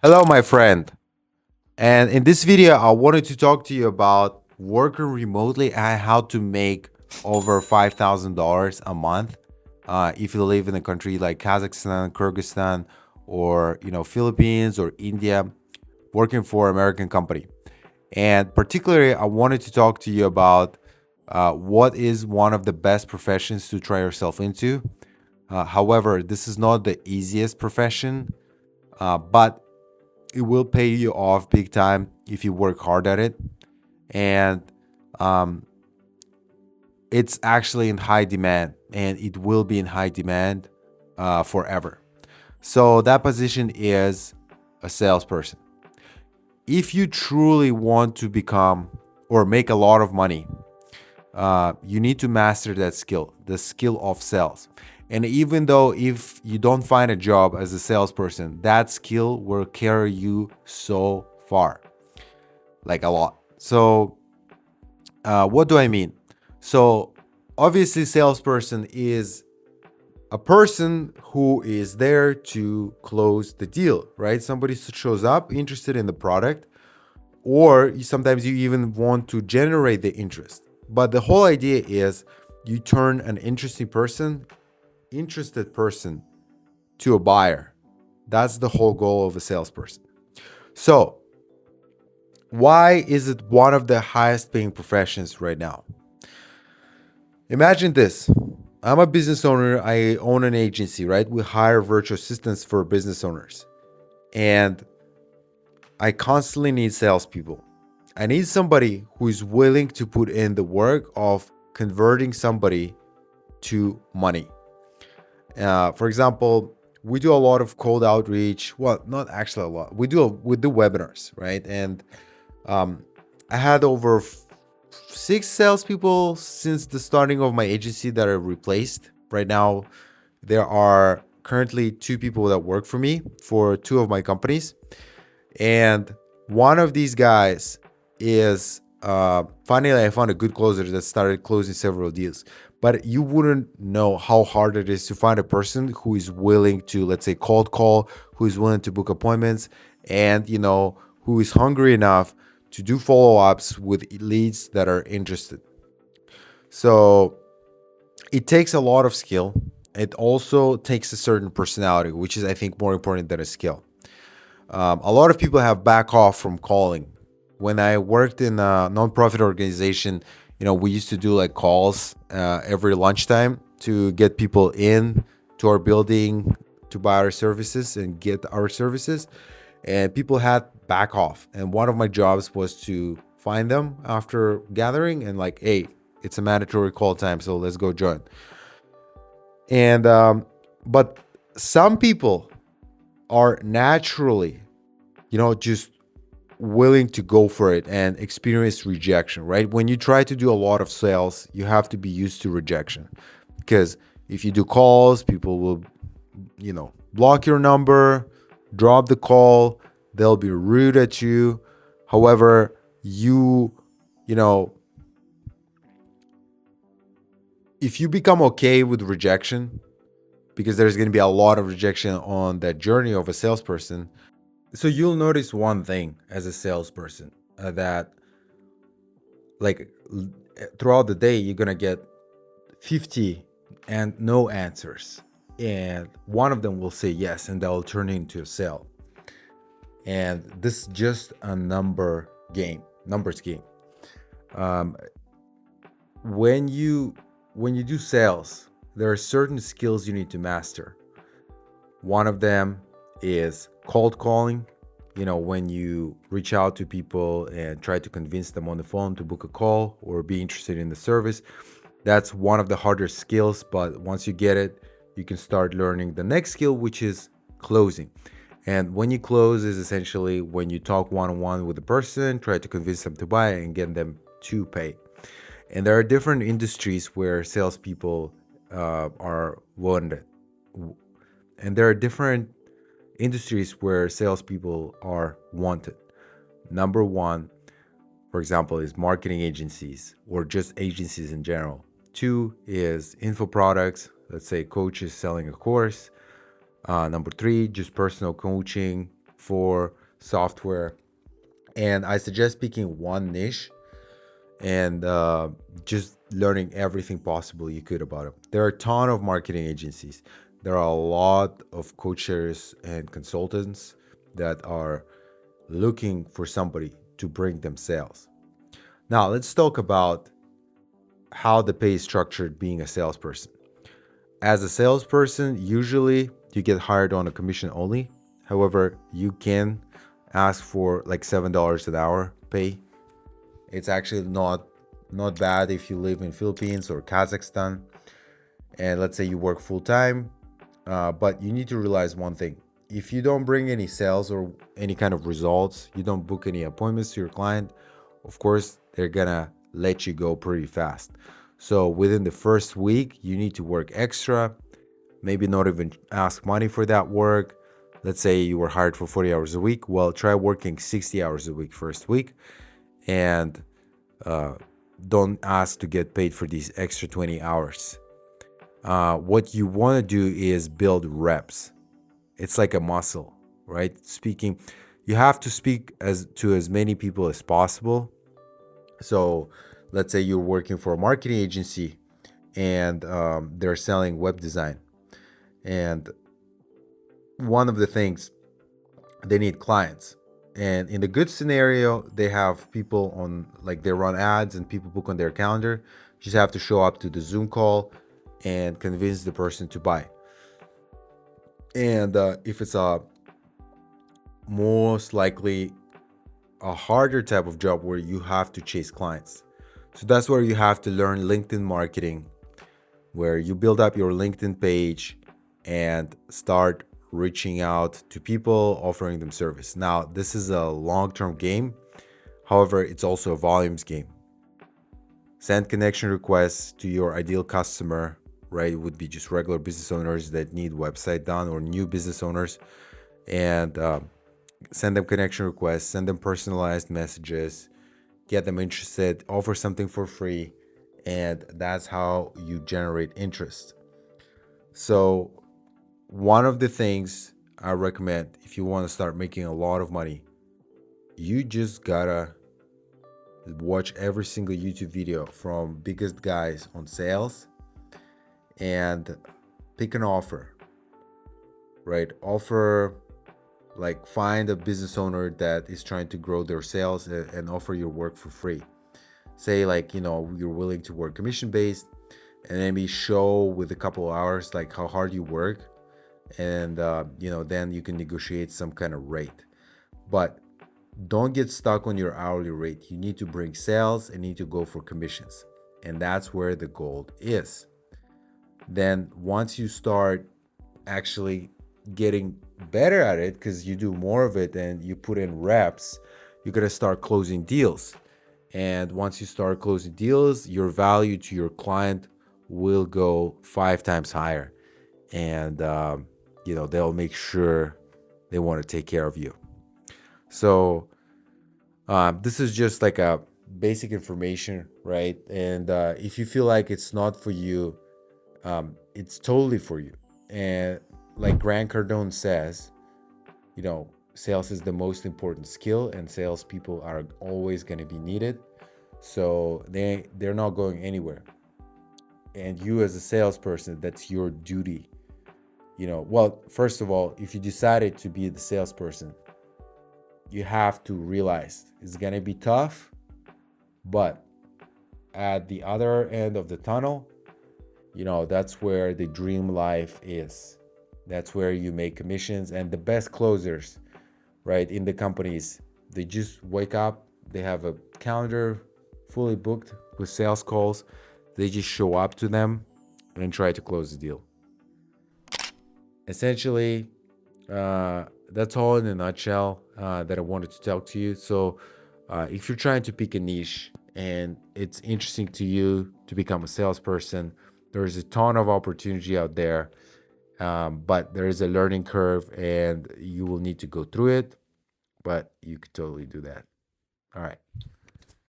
Hello, my friend. And in this video, I wanted to talk to you about working remotely and how to make over $5,000 a month if you live in a country like Kazakhstan, Kyrgyzstan, or Philippines or India, working for an American company. And particularly, I wanted to talk to you about what is one of the best professions to try yourself into. However, this is not the easiest profession, but it will pay you off big time if you work hard at it. And um, it's actually in high demand and it will be in high demand forever. So that position is a salesperson. If you truly want to become or make a lot of money, you need to master that skill, the skill of sales. And even though if you don't find a job as a salesperson, that skill will carry you so far, like a lot. So, what do I mean? So, obviously, salesperson is a person who is there to close the deal, right? Somebody shows up interested in the product, or sometimes you even want to generate the interest. But the whole idea is you turn an interested person to a buyer. That's the whole goal of a salesperson. So, why is it one of the highest paying professions right now? Imagine this. I'm a business owner. I own an agency, right? We hire virtual assistants for business owners. And I constantly need salespeople. I need somebody who is willing to put in the work of converting somebody to money. For example, we do a lot of cold outreach. Well, not actually a lot. We do webinars, right? And I had over six salespeople since the starting of my agency that are replaced. Right now, there are currently two people that work for me for two of my companies. And one of these guys is finally I found a good closer that started closing several deals. But you wouldn't know how hard it is to find a person who is willing to, let's say, cold call, who is willing to book appointments, and who is hungry enough to do follow-ups with leads that are interested. So it takes a lot of skill. It also takes a certain personality, which is, I think, more important than a skill. A lot of people have back off from calling. When I worked in a nonprofit organization, we used to do like calls every lunchtime to get people in to our building to buy our services and get our services. And people had back off. And one of my jobs was to find them after gathering and like, hey, it's a mandatory call time, so let's go join. And but some people are naturally, just willing to go for it and experience rejection, right? When you try to do a lot of sales, you have to be used to rejection because if you do calls, people will, block your number, drop the call, they'll be rude at you. However, you know, if you become okay with rejection, because there's going to be a lot of rejection on that journey of a salesperson. So you'll notice one thing as a salesperson that like throughout the day you're gonna get 50 and no answers, and one of them will say yes, and that'll turn into a sale. And this is just a numbers game. Um, when you do sales, there are certain skills you need to master. One of them is cold calling. When you reach out to people and try to convince them on the phone to book a call or be interested in the service. That's one of the harder skills, but once you get it, you can start learning the next skill, which is closing. And when you close is essentially when you talk one-on-one with the person, try to convince them to buy and get them to pay. And there are different industries where salespeople are wanted. And there are different industries where salespeople are wanted. Number one, for example, is marketing agencies or just agencies in general. Two is info products, let's say coaches selling a course. Number three, just personal coaching for software. And I suggest picking one niche and just learning everything possible you could about it. There are a ton of marketing agencies. There are a lot of coaches and consultants that are looking for somebody to bring them sales. Now, let's talk about how the pay is structured being a salesperson. As a salesperson, usually you get hired on a commission only. However, you can ask for like $7 an hour pay. It's actually not bad if you live in Philippines or Kazakhstan, and let's say you work full time. But you need to realize one thing: if you don't bring any sales or any kind of results, you don't book any appointments to your client, of course they're gonna let you go pretty fast. So within the first week, you need to work extra, maybe not even ask money for that work. Let's say you were hired for 40 hours a week. Well, try working 60 hours a week first week, and uh, don't ask to get paid for these extra 20 hours. What you want to do is build reps. It's like a muscle, right? Speaking, you have to speak as many people as possible. So let's say you're working for a marketing agency and they're selling web design. And one of the things, they need clients. And in the good scenario, they have people on, like they run ads and people book on their calendar. You just have to show up to the Zoom call and convince the person to buy. And if it's a most likely a harder type of job where you have to chase clients. So that's where you have to learn LinkedIn marketing, where you build up your LinkedIn page and start reaching out to people, offering them service. Now, this is a long-term game. However, it's also a volumes game. Send connection requests to your ideal customer, right? It would be just regular business owners that need website done or new business owners. And send them connection requests, send them personalized messages, get them interested, offer something for free, and that's how you generate interest. So, one of the things I recommend if you want to start making a lot of money, you just gotta watch every single YouTube video from biggest guys on sales and pick an offer, right? Offer, like find a business owner that is trying to grow their sales and offer your work for free. Say like, you're willing to work commission based, and maybe show with a couple of hours like how hard you work, and then you can negotiate some kind of rate. But don't get stuck on your hourly rate. You need to bring sales and need to go for commissions, and that's where the gold is. Then once you start actually getting better at it, because you do more of it and you put in reps, you're going to start closing deals. And once you start closing deals, your value to your client will go 5 times higher. And, they'll make sure they want to take care of you. So this is just like a basic information, right? And if you feel like it's not for you, it's totally for you. And like Grant Cardone says, sales is the most important skill, and salespeople are always going to be needed. So they're not going anywhere. And you as a salesperson, that's your duty. Well, first of all, if you decided to be the salesperson, you have to realize it's going to be tough, but at the other end of the tunnel, that's where the dream life is. That's where you make commissions, and the best closers, right, in the companies, they just wake up, they have a calendar fully booked with sales calls. They just show up to them and try to close the deal. Essentially, that's all in a nutshell that I wanted to talk to you. So if you're trying to pick a niche and it's interesting to you to become a salesperson, there's a ton of opportunity out there, but there is a learning curve and you will need to go through it, but you could totally do that. All right.